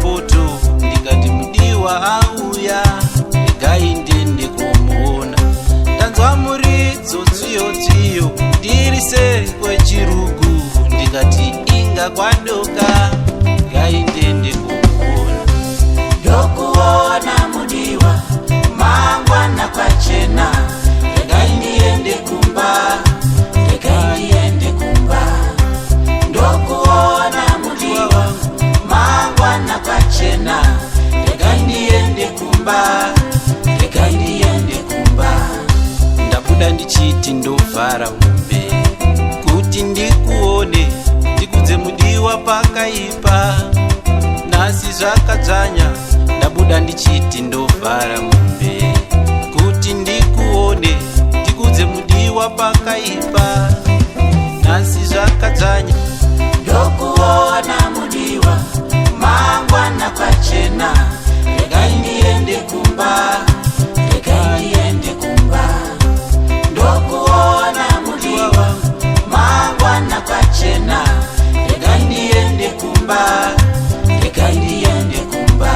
mapoto ndikati mudiwa auya regai ndende kumuona. Ndanzwa muridzo tsiyo ndiri seri kwechirugu ndikati inga kwadoka regai ndende kumuona. Ndokuona mudiwa mangwana kwachena regai ndiende kumba, regai ndiende kumba. Ndokuona mudiwa mangwana kwachena regai ndiende kumba, regai ndiende kumba. Ndabuda ndichiti ndovhara mombe kuti ndikuone ndikudze mudiwa pakaipa. Nhasi zvakadzanya ndabuda ndichiti ndovhara mombe kuti ndikuone ndikudze mudiwa pakaipa. Nhasi zvakadzanya. Ndokuona mudiwa mangwana kwachena regai ndiende kumba, regai ndiende kumba. Ndokuona mudiwa mangwana kwachena regai ndiende kumba, regai ndiende kumba.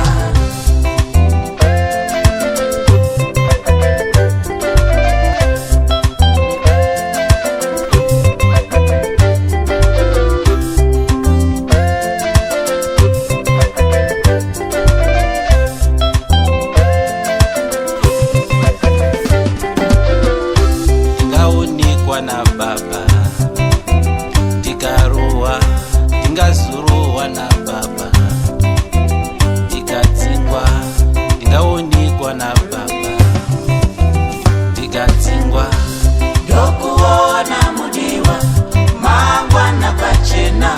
Na baba ndikarowa ndingazorowa na baba ndikadzingwa ndingaonekwa na baba ndikadzingwa. Ndokuona mudiwa mangwana kwachena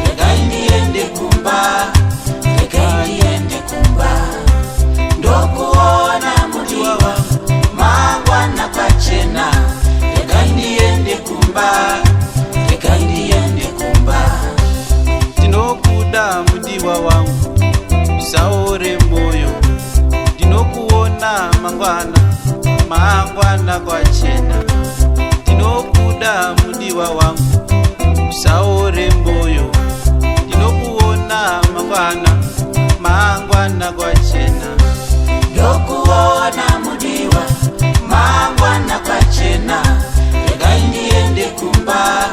regai ndiende kumba, regai ndiende kumba. Ndokuona mudiwa mangwana kwachena regai ndiende kumba, regai ndiende kumba. Ndinokuda mudiwa wangu usaore moyo, ndinokuona mangwana kwachena. Ndinokuda mudiwa wangu usaore moyo, ndinokuona mangwana kwachena. Ndokuona mudiwa mangwana kwachena regai ndiende kumba,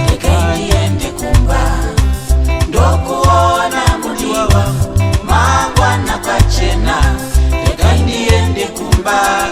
regai ndiende kumba. Ndokuona mudiwa mangwana kwachena regai ndiende kumba,